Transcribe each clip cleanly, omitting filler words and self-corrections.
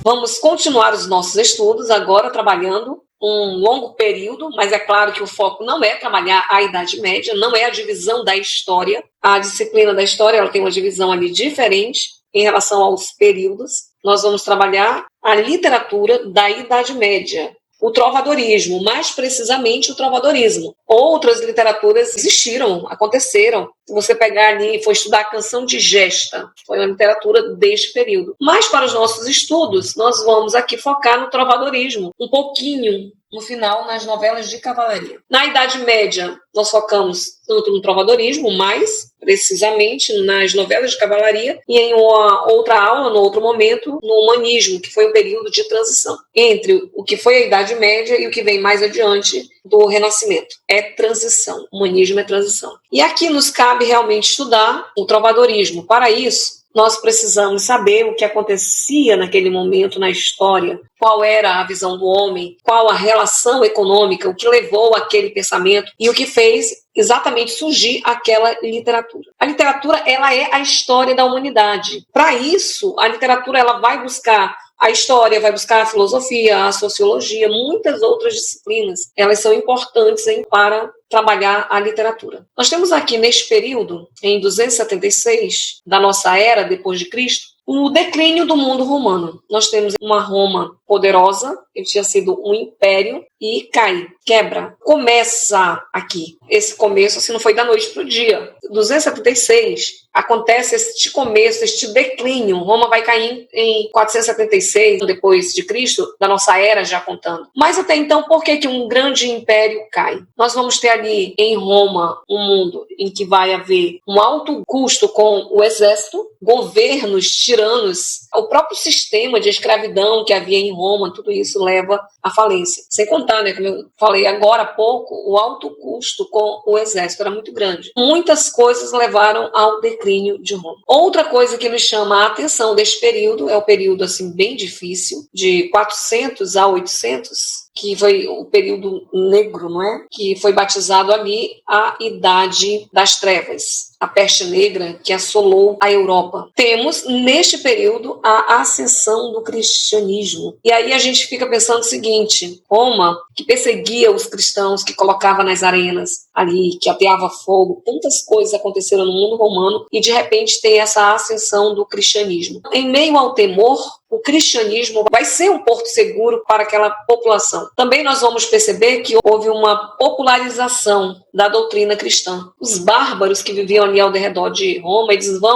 Vamos continuar os nossos estudos agora trabalhando um longo período, mas é claro que o foco não é trabalhar a Idade Média, não é a divisão da história. A disciplina da história ela tem uma divisão ali diferente em relação aos períodos. Nós vamos trabalhar a literatura da Idade Média, o trovadorismo, mais precisamente o trovadorismo. Outras literaturas existiram, aconteceram. Se você pegar ali e for estudar a Canção de Gesta, foi uma literatura deste período. Mas para os nossos estudos, nós vamos aqui focar no trovadorismo, um pouquinho no final nas novelas de cavalaria. Na Idade Média, nós focamos tanto no trovadorismo, mais precisamente nas novelas de cavalaria, e em uma outra aula, no outro momento, no humanismo, que foi um período de transição entre o que foi a Idade Média e o que vem mais adiante do Renascimento. É transição, o humanismo é transição. E aqui nos cabe realmente estudar o trovadorismo. Para isso, nós precisamos saber o que acontecia naquele momento na história, qual era a visão do homem, qual a relação econômica, o que levou aquele pensamento e o que fez exatamente surgir aquela literatura. A literatura, ela é a história da humanidade. Para isso, a literatura ela vai buscar a história, vai buscar a filosofia, a sociologia, muitas outras disciplinas. Elas são importantes para trabalhar a literatura. Nós temos aqui neste período, em 276 da nossa era, depois de Cristo, o declínio do mundo romano. Nós temos uma Roma poderosa, ele tinha sido um império, e cai, quebra. Começa aqui. Esse começo assim, não foi da noite para o dia. 276 acontece este começo, este declínio. Roma vai cair em 476 depois de Cristo, da nossa era já contando. Mas até então, por que um grande império cai? Nós vamos ter ali em Roma um mundo em que vai haver um alto custo com o exército, governos tiranos, o próprio sistema de escravidão que havia em Roma, tudo isso leva à falência. Sem contar, como eu falei agora há pouco, o alto custo com o exército era muito grande. Muitas coisas levaram ao declínio de Roma. Outra coisa que nos chama a atenção deste período é o período assim bem difícil, de 400 a 800, que foi o período negro, não é? Que foi batizado ali a Idade das Trevas, a peste negra que assolou a Europa. Temos, neste período, a ascensão do cristianismo. E aí a gente fica pensando o seguinte, Roma, que perseguia os cristãos, que colocava nas arenas ali, que ateava fogo, tantas coisas aconteceram no mundo romano, e de repente tem essa ascensão do cristianismo. Em meio ao temor, o cristianismo vai ser um porto seguro para aquela população. Também nós vamos perceber que houve uma popularização da doutrina cristã. Os bárbaros que viviam ali ao redor de Roma,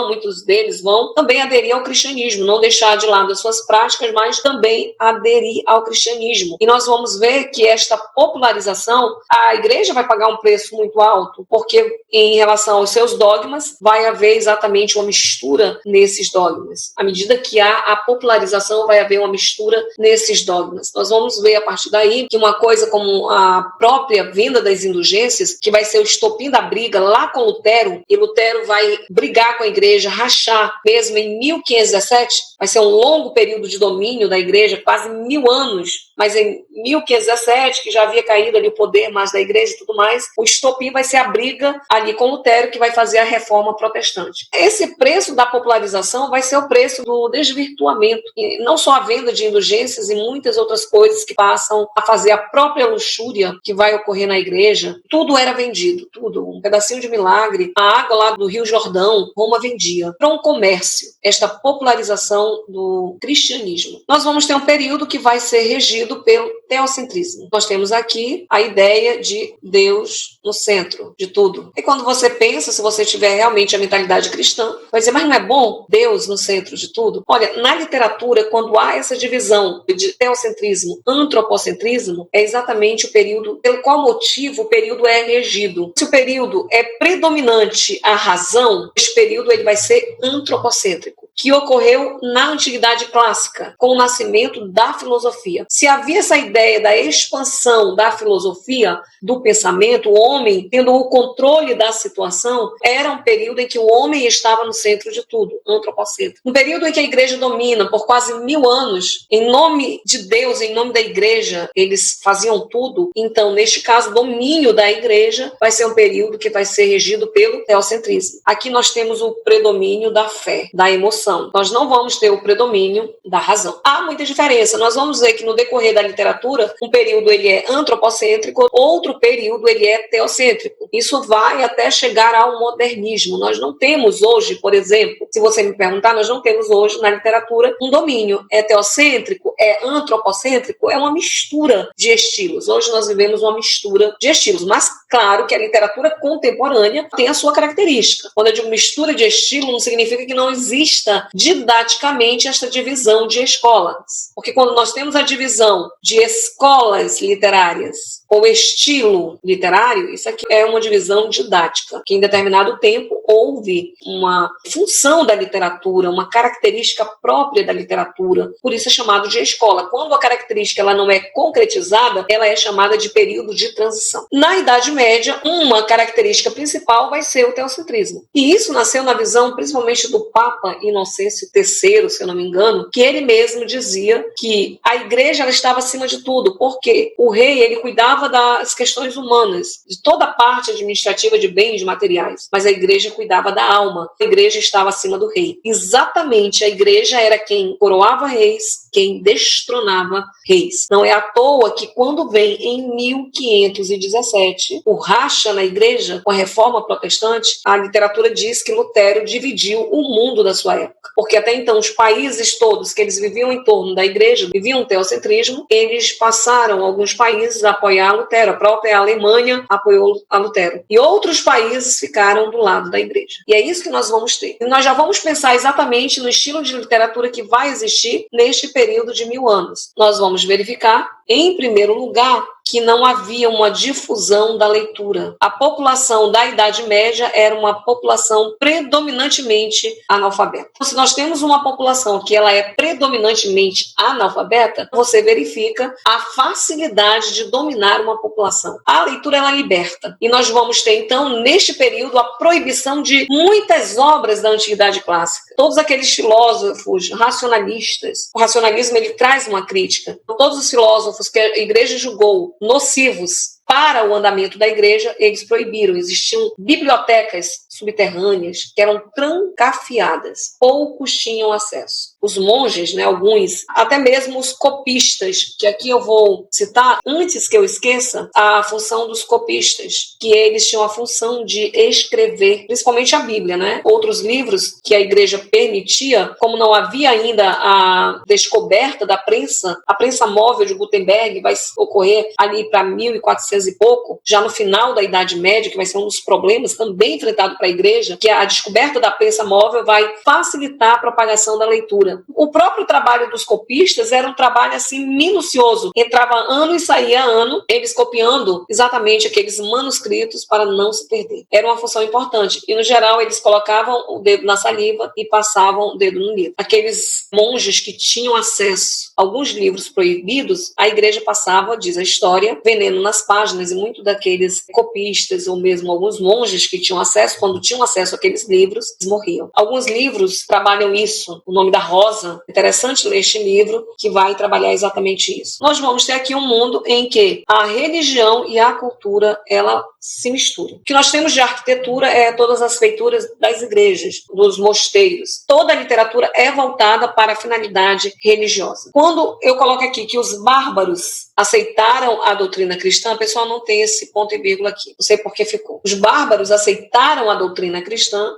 muitos deles vão também aderir ao cristianismo, não deixar de lado as suas práticas, mas também aderir ao cristianismo. E nós vamos ver que esta popularização, a igreja vai pagar um preço muito alto, porque em relação aos seus dogmas, vai haver exatamente uma mistura nesses dogmas. À medida que há a popularização, vai haver uma mistura nesses dogmas. Nós vamos ver a partir daí que uma coisa como a própria venda das indulgências, que vai ser o estopim da briga lá com Lutero, e Lutero vai brigar com a igreja, rachar, mesmo em 1517, vai ser um longo período de domínio da igreja, quase 1000 anos, mas em 1517, que já havia caído ali o poder mais da igreja e tudo mais, o estopim vai ser a briga ali com Lutero, que vai fazer a reforma protestante. Esse preço da popularização vai ser o preço do desvirtuamento, e não só a venda de indulgências e muitas outras coisas que passam a fazer a própria luxúria que vai ocorrer na igreja. Tudo era vendido, tudo. Um pedacinho de milagre, a água lá do Rio Jordão, Roma vendia. Para um comércio, esta popularização do cristianismo. Nós vamos ter um período que vai ser regido pelo teocentrismo. Nós temos aqui a ideia de Deus no centro de tudo. E quando você pensa, se você tiver realmente a mentalidade cristã, vai dizer, mas não é bom Deus no centro de tudo? Olha, na literatura, quando há essa divisão de teocentrismo, antropocentrismo, é exatamente o período, pelo qual motivo o período é regido. Se o período é predominante a razão, esse período ele vai ser antropocêntrico, que ocorreu na Antiguidade Clássica, com o nascimento da filosofia. Se havia essa ideia da expansão da filosofia, do pensamento, o homem tendo o controle da situação, era um período em que o homem estava no centro de tudo, antropocêntrico. Um período em que a igreja domina por quase 1000 anos, em nome de Deus, em nome da igreja, eles faziam tudo. Então, neste caso, o domínio da igreja vai ser um período que vai ser regido pelo teocentrismo. Aqui nós temos o predomínio da fé, da emoção, emoção. Nós não vamos ter o predomínio da razão. Há muita diferença. Nós vamos ver que no decorrer da literatura, um período ele é antropocêntrico, outro período ele é teocêntrico. Isso vai até chegar ao modernismo. Nós não temos hoje, por exemplo, se você me perguntar, nós não temos hoje na literatura um domínio. É teocêntrico? É antropocêntrico? É uma mistura de estilos. Hoje nós vivemos uma mistura de estilos, mas claro que a literatura contemporânea tem a sua característica. Quando eu digo mistura de estilo, não significa que não exista didaticamente esta divisão de escolas. Porque quando nós temos a divisão de escolas literárias ou estilo literário, isso aqui é uma divisão didática, que em determinado tempo houve uma função da literatura, uma característica própria da literatura, por isso é chamado de escola. Quando a característica ela não é concretizada, ela é chamada de período de transição. Na Idade Média, uma característica principal vai ser o teocentrismo. E isso nasceu na visão principalmente do Papa Inocêncio III, se eu não me engano, que ele mesmo dizia que a igreja ela estava acima de tudo, porque o rei ele cuidava das questões humanas, de toda a parte administrativa de bens materiais, mas a igreja cuidava da alma. A igreja estava acima do rei. Exatamente, a igreja era quem coroava reis, quem destronava reis. Não é à toa que quando vem em 1517 o racha na igreja com a reforma protestante, a literatura diz que Lutero dividiu o mundo da sua época. Porque até então os países todos que eles viviam em torno da igreja, viviam o teocentrismo, eles passaram, alguns países, a apoiar Lutero. A própria Alemanha apoiou a Lutero. E outros países ficaram do lado da igreja. E é isso que nós vamos ter. E nós já vamos pensar exatamente no estilo de literatura que vai existir neste período de 1000 anos. Nós vamos verificar, em primeiro lugar, que não havia uma difusão da leitura. A população da Idade Média era uma população predominantemente analfabeta. Então, se nós temos uma população que ela é predominantemente analfabeta, você verifica a facilidade de dominar uma população. A leitura ela liberta. E nós vamos ter, então, neste período, a proibição de muitas obras da Antiguidade Clássica. Todos aqueles filósofos racionalistas. O racionalismo ele traz uma crítica. Todos os filósofos que a igreja julgou nocivos para o andamento da igreja, eles proibiram. Existiam bibliotecas subterrâneas que eram trancafiadas. Poucos tinham acesso. Os monges, alguns, até mesmo os copistas, que aqui eu vou citar, antes que eu esqueça, a função dos copistas, que eles tinham a função de escrever, principalmente a Bíblia, Outros livros que a igreja permitia, como não havia ainda a descoberta da prensa, a prensa móvel de Gutenberg vai ocorrer ali para 1400 e pouco, já no final da Idade Média, que vai ser um dos problemas também enfrentado para a igreja, que a descoberta da prensa móvel vai facilitar a propagação da leitura. O próprio trabalho dos copistas era um trabalho assim minucioso. Entrava ano e saía ano, eles copiando exatamente aqueles manuscritos para não se perder. Era uma função importante. E, no geral, eles colocavam o dedo na saliva e passavam o dedo no livro. Aqueles monges que tinham acesso a alguns livros proibidos, a igreja passava, diz a história, veneno nas páginas, e muito daqueles copistas ou mesmo alguns monges que tinham acesso, quando tinham acesso àqueles livros, eles morriam. Alguns livros trabalham isso. O Nome da Rosa. Interessante ler este livro que vai trabalhar exatamente isso. Nós vamos ter aqui um mundo em que a religião e a cultura, ela se misturam. O que nós temos de arquitetura é todas as feituras das igrejas, dos mosteiros. Toda a literatura é voltada para a finalidade religiosa. Quando eu coloco aqui que os bárbaros aceitaram a doutrina cristã, a pessoa não tem esse ponto e vírgula aqui. Não sei por que ficou. Os bárbaros aceitaram a doutrina cristã.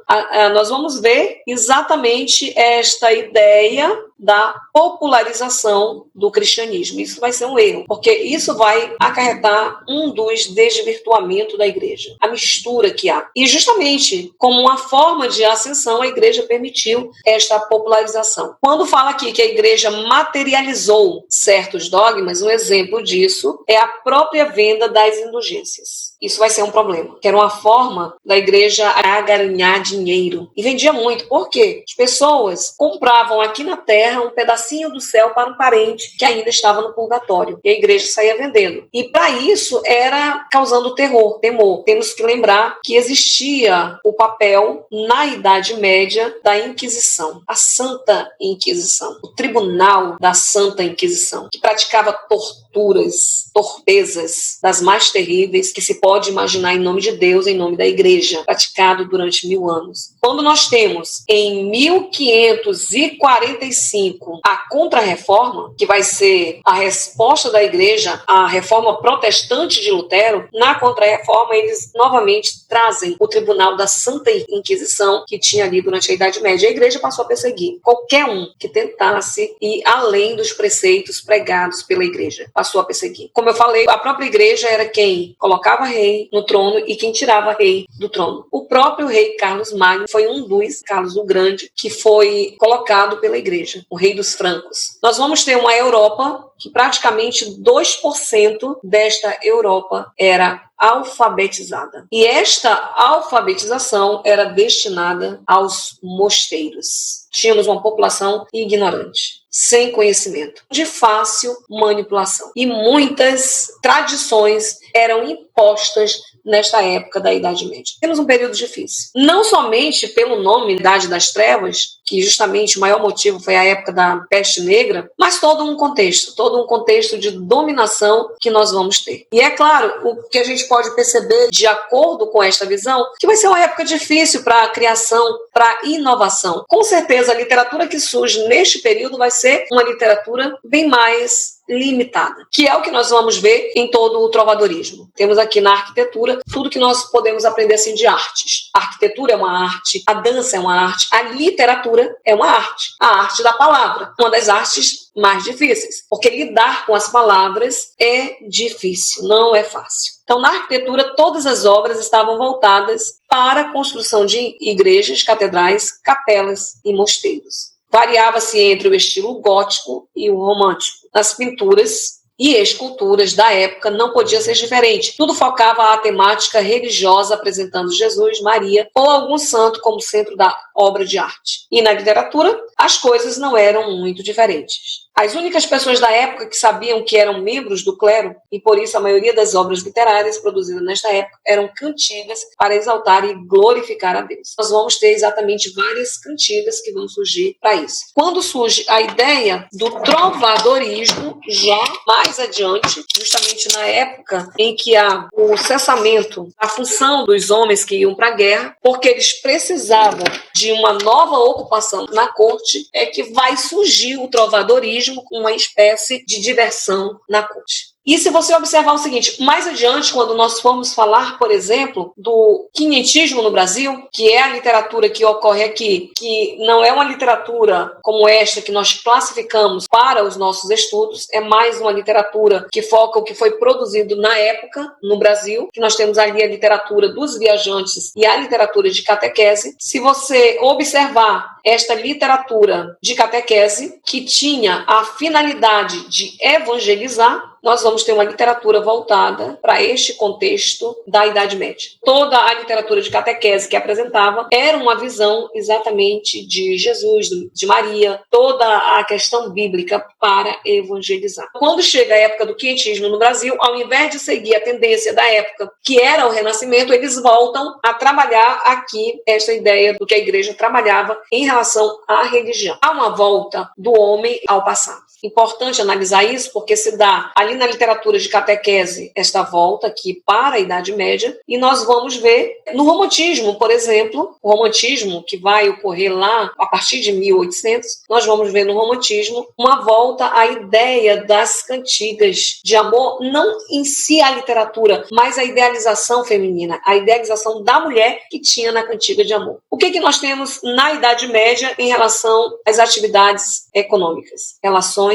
Nós vamos ver exatamente esta ideia da popularização do cristianismo. Isso vai ser um erro, porque isso vai acarretar um dos desvirtuamentos da igreja, a mistura que há. E justamente como uma forma de ascensão, a igreja permitiu esta popularização. Quando fala aqui que a igreja materializou certos dogmas, um exemplo disso é a própria venda das indulgências. Isso vai ser um problema, que era uma forma da igreja ganhar dinheiro. E vendia muito. Por quê? As pessoas compravam aqui na terra um pedacinho do céu para um parente que ainda estava no purgatório. E a igreja saía vendendo. E para isso era causando temor. Temos que lembrar que existia o papel na Idade Média da Inquisição. A Santa Inquisição. O Tribunal da Santa Inquisição, que praticava tortura torpezas das mais terríveis que se pode imaginar em nome de Deus, em nome da igreja, praticado durante 1000 anos. Quando nós temos em 1545 a Contra-Reforma, que vai ser a resposta da igreja à reforma protestante de Lutero, na Contra-Reforma eles novamente trazem o tribunal da Santa Inquisição que tinha ali durante a Idade Média. A igreja passou a perseguir qualquer um que tentasse ir além dos preceitos pregados pela igreja. Passou a perseguir. Como eu falei, a própria igreja era quem colocava rei no trono e quem tirava rei do trono. O próprio rei Carlos Magno foi um dos, Carlos o Grande, que foi colocado pela igreja, o rei dos francos. Nós vamos ter uma Europa que praticamente 2% desta Europa era alfabetizada. E esta alfabetização era destinada aos mosteiros. Tínhamos uma população ignorante, sem conhecimento, de fácil manipulação. E muitas tradições eram impostas nesta época da Idade Média. Temos um período difícil. Não somente pelo nome Idade das Trevas, que justamente o maior motivo foi a época da peste negra, mas todo um contexto de dominação que nós vamos ter. E é claro, o que a gente pode perceber de acordo com esta visão, que vai ser uma época difícil para a criação, para a inovação. Com certeza, a literatura que surge neste período vai ser uma literatura bem mais limitada, que é o que nós vamos ver em todo o trovadorismo. Temos aqui na arquitetura tudo que nós podemos aprender assim de artes. A arquitetura é uma arte, a dança é uma arte, a literatura é uma arte, a arte da palavra, uma das artes mais difíceis, porque lidar com as palavras é difícil, não é fácil. Então, na arquitetura, todas as obras estavam voltadas para a construção de igrejas, catedrais, capelas e mosteiros. Variava-se entre o estilo gótico e o romântico. Nas pinturas e esculturas da época não podia ser diferente. Tudo focava a temática religiosa, apresentando Jesus, Maria ou algum santo como centro da obra de arte. E na literatura, as coisas não eram muito diferentes. As únicas pessoas da época que sabiam que eram membros do clero, e por isso a maioria das obras literárias produzidas nesta época eram cantigas para exaltar e glorificar a Deus. Nós vamos ter exatamente várias cantigas que vão surgir para isso. Quando surge a ideia do trovadorismo, já mais adiante, justamente na época em que há o cessamento da função dos homens que iam para a guerra, porque eles precisavam de uma nova ocupação na corte, é que vai surgir o trovadorismo com uma espécie de diversão na corte. E se você observar o seguinte, mais adiante, quando nós formos falar, por exemplo, do quinhentismo no Brasil, que é a literatura que ocorre aqui, que não é uma literatura como esta que nós classificamos para os nossos estudos, é mais uma literatura que foca o que foi produzido na época no Brasil, que nós temos ali a literatura dos viajantes e a literatura de catequese. Se você observar esta literatura de catequese, que tinha a finalidade de evangelizar, nós vamos ter uma literatura voltada para este contexto da Idade Média. Toda a literatura de catequese que apresentava era uma visão exatamente de Jesus, de Maria, toda a questão bíblica para evangelizar. Quando chega a época do quinhentismo no Brasil, ao invés de seguir a tendência da época, que era o Renascimento, eles voltam a trabalhar aqui esta ideia do que a igreja trabalhava em relação à religião. Há uma volta do homem ao passado. Importante analisar isso, porque se dá ali na literatura de catequese esta volta aqui para a Idade Média, e nós vamos ver no romantismo, por exemplo, o romantismo que vai ocorrer lá a partir de 1800, nós vamos ver no romantismo uma volta à ideia das cantigas de amor, não em si a literatura, mas a idealização feminina, a idealização da mulher que tinha na cantiga de amor. O que nós temos na Idade Média em relação às atividades econômicas, relações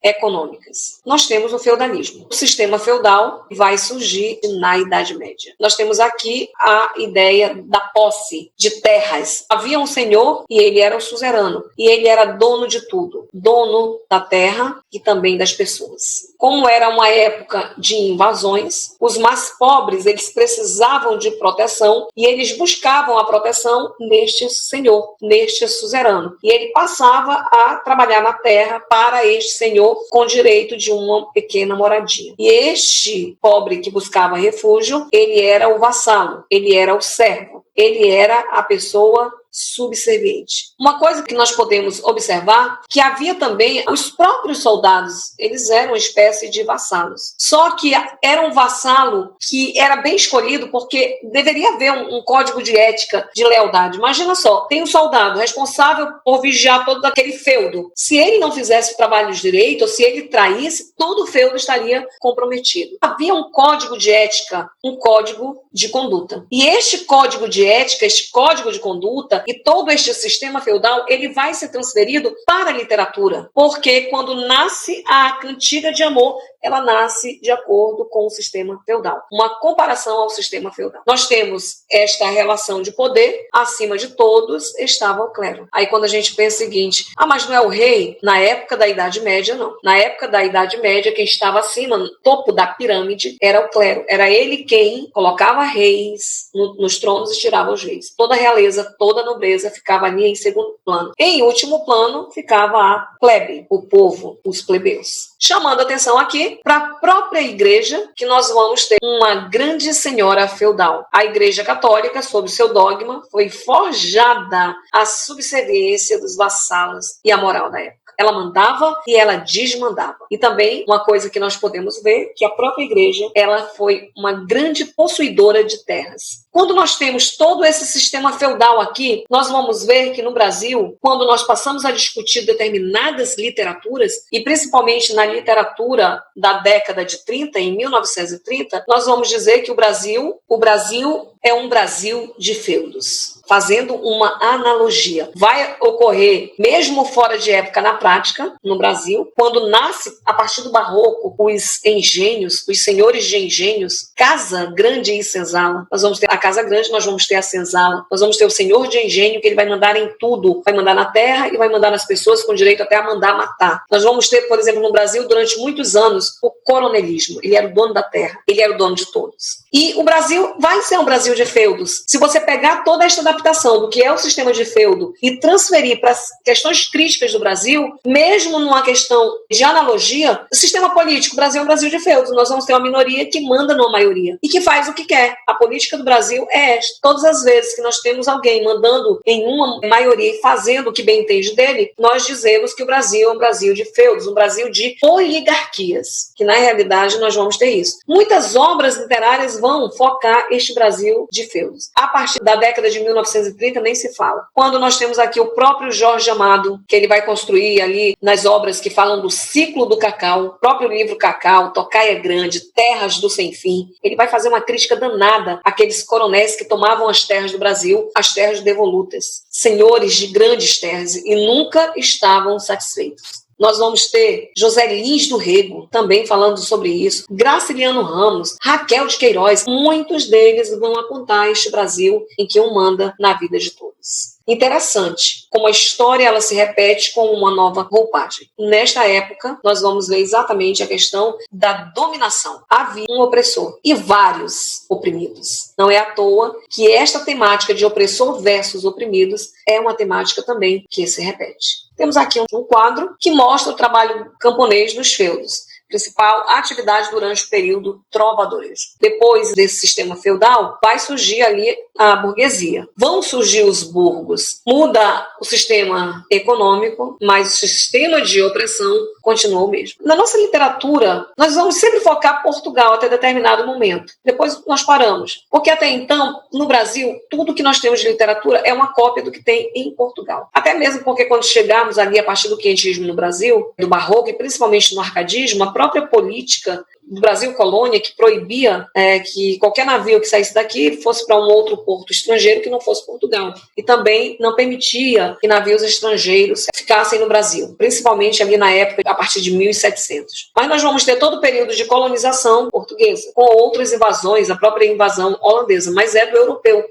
econômicas? Nós temos o feudalismo. O sistema feudal vai surgir na Idade Média. Nós temos aqui a ideia da posse de terras. Havia um senhor e ele era o suzerano. E ele era dono de tudo. Dono da terra e também das pessoas. Como era uma época de invasões, os mais pobres, eles precisavam de proteção e eles buscavam a proteção neste senhor, neste suzerano. E ele passava a trabalhar na terra para este senhor com direito de uma pequena moradia. E este pobre que buscava refúgio, ele era o vassalo, ele era o servo, ele era a pessoa subserviente. Uma coisa que nós podemos observar, que havia também os próprios soldados, eles eram uma espécie de vassalos. Só que era um vassalo que era bem escolhido, porque deveria haver um código de ética, de lealdade. Imagina só, tem um soldado responsável por vigiar todo aquele feudo. Se ele não fizesse o trabalho direito, ou se ele traísse, todo o feudo estaria comprometido. Havia um código de ética, um código de conduta. E este código de ética, este código de conduta e todo este sistema feudal, ele vai ser transferido para a literatura. Porque quando nasce a cantiga de amor, ela nasce de acordo com o sistema feudal. Uma comparação ao sistema feudal. Nós temos esta relação de poder, acima de todos estava o clero. Aí quando a gente pensa o seguinte, mas não é o rei? Na época da Idade Média, não. Na época da Idade Média, quem estava acima, no topo da pirâmide, era o clero. Era ele quem colocava reis nos tronos e tirava os reis. Toda a realeza, toda a nobreza ficava ali em segundo plano. Em último plano, ficava a plebe, o povo, os plebeus. Chamando atenção aqui para a própria igreja, que nós vamos ter uma grande senhora feudal. A Igreja Católica, sob seu dogma, foi forjada a subserviência dos vassalos e a moral da época. Ela mandava e ela desmandava. E também uma coisa que nós podemos ver, que a própria igreja, ela foi uma grande possuidora de terras. Quando nós temos todo esse sistema feudal aqui, nós vamos ver que no Brasil, quando nós passamos a discutir determinadas literaturas, e principalmente na literatura da década de 30, em 1930, nós vamos dizer que o Brasil é um Brasil de feudos. Fazendo uma analogia. Vai ocorrer, mesmo fora de época na prática, no Brasil, quando nasce, a partir do barroco, os engenhos, os senhores de engenhos, Casa Grande e Senzala. Nós vamos ter a Casa Grande, nós vamos ter a Senzala. Nós vamos ter o senhor de engenho, que ele vai mandar em tudo. Vai mandar na terra e vai mandar nas pessoas com direito até a mandar matar. Nós vamos ter, por exemplo, no Brasil, durante muitos anos, o coronelismo. Ele era o dono da terra. Ele era o dono de todos. E o Brasil vai ser um Brasil de feudos. Se você pegar toda esta adaptação do que é o sistema de feudo e transferir para as questões críticas do Brasil, mesmo numa questão de analogia, o sistema político, o Brasil é um Brasil de feudos. Nós vamos ter uma minoria que manda numa maioria e que faz o que quer. A política do Brasil é esta. Todas as vezes que nós temos alguém mandando em uma maioria e fazendo o que bem entende dele, nós dizemos que o Brasil é um Brasil de feudos, um Brasil de oligarquias, que na realidade nós vamos ter isso. Muitas obras literárias vão focar este Brasil de feudos. A partir da década de 1930 nem se fala. Quando nós temos aqui o próprio Jorge Amado, que ele vai construir ali nas obras que falam do ciclo do cacau, o próprio livro Cacau, Tocaia Grande, Terras do Sem Fim, ele vai fazer uma crítica danada àqueles coronéis que tomavam as terras do Brasil, as terras devolutas, senhores de grandes terras, e nunca estavam satisfeitos. Nós vamos ter José Lins do Rego, também falando sobre isso, Graciliano Ramos, Raquel de Queiroz, muitos deles vão apontar este Brasil em que um manda na vida de todos. Interessante como a história ela se repete com uma nova roupagem. Nesta época, nós vamos ver exatamente a questão da dominação. Havia um opressor e vários oprimidos. Não é à toa que esta temática de opressor versus oprimidos é uma temática também que se repete. Temos aqui um quadro que mostra o trabalho camponês nos feudos. Principal atividade durante o período trovadoresco. Depois desse sistema feudal, vai surgir ali a burguesia. Vão surgir os burgos. Muda o sistema econômico, mas o sistema de opressão continua o mesmo. Na nossa literatura, nós vamos sempre focar Portugal até determinado momento. Depois nós paramos. Porque até então, no Brasil, tudo que nós temos de literatura é uma cópia do que tem em Portugal. Até mesmo porque quando chegamos ali a partir do quentismo no Brasil, do barroco e principalmente no arcadismo, a própria política do Brasil colônia que proibia que qualquer navio que saísse daqui fosse para um outro porto estrangeiro que não fosse Portugal. E também não permitia que navios estrangeiros ficassem no Brasil, principalmente ali na época, a partir de 1700. Mas nós vamos ter todo o período de colonização portuguesa, com outras invasões, a própria invasão holandesa, mas é do europeu,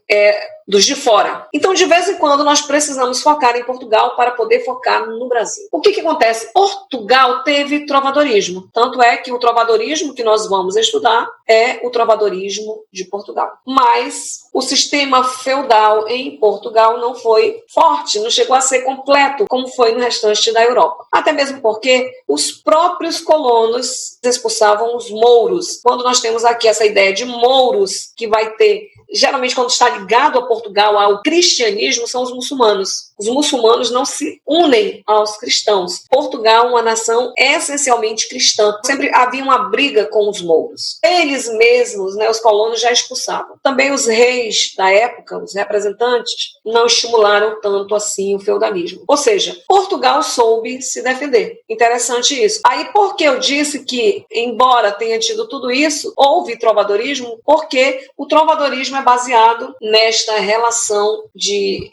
dos de fora. Então, de vez em quando, nós precisamos focar em Portugal para poder focar no Brasil. O que acontece? Portugal teve trovadorismo. Tanto é que o trovadorismo que nós vamos estudar é o trovadorismo de Portugal. Mas o sistema feudal em Portugal não foi forte, não chegou a ser completo, como foi no restante da Europa. Até mesmo porque os próprios colonos expulsavam os mouros. Quando nós temos aqui essa ideia de mouros, que vai ter geralmente quando está ligado a Portugal, ao cristianismo, são os muçulmanos. Os muçulmanos não se unem aos cristãos. Portugal é uma nação essencialmente cristã. Sempre havia uma briga com os mouros. Eles mesmos, né, os colonos, já expulsavam. Também os reis da época, os representantes, não estimularam tanto assim o feudalismo. Ou seja, Portugal soube se defender. Interessante isso. Aí, por que eu disse que, embora tenha tido tudo isso, houve trovadorismo? Porque o trovadorismo é baseado nesta relação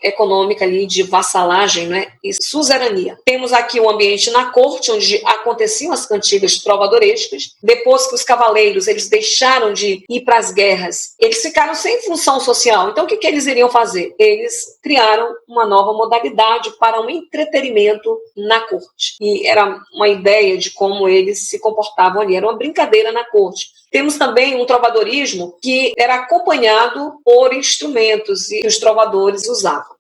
econômica ali, de vassalagem, né, e suzerania. Temos aqui um ambiente na corte, onde aconteciam as cantigas trovadorescas. Depois que os cavaleiros eles deixaram de ir para as guerras, eles ficaram sem função social. Então, o que eles iriam fazer? Eles criaram uma nova modalidade para um entretenimento na corte. E era uma ideia de como eles se comportavam ali. Era uma brincadeira na corte. Temos também um trovadorismo que era acompanhado por instrumentos e os trovadores usavam.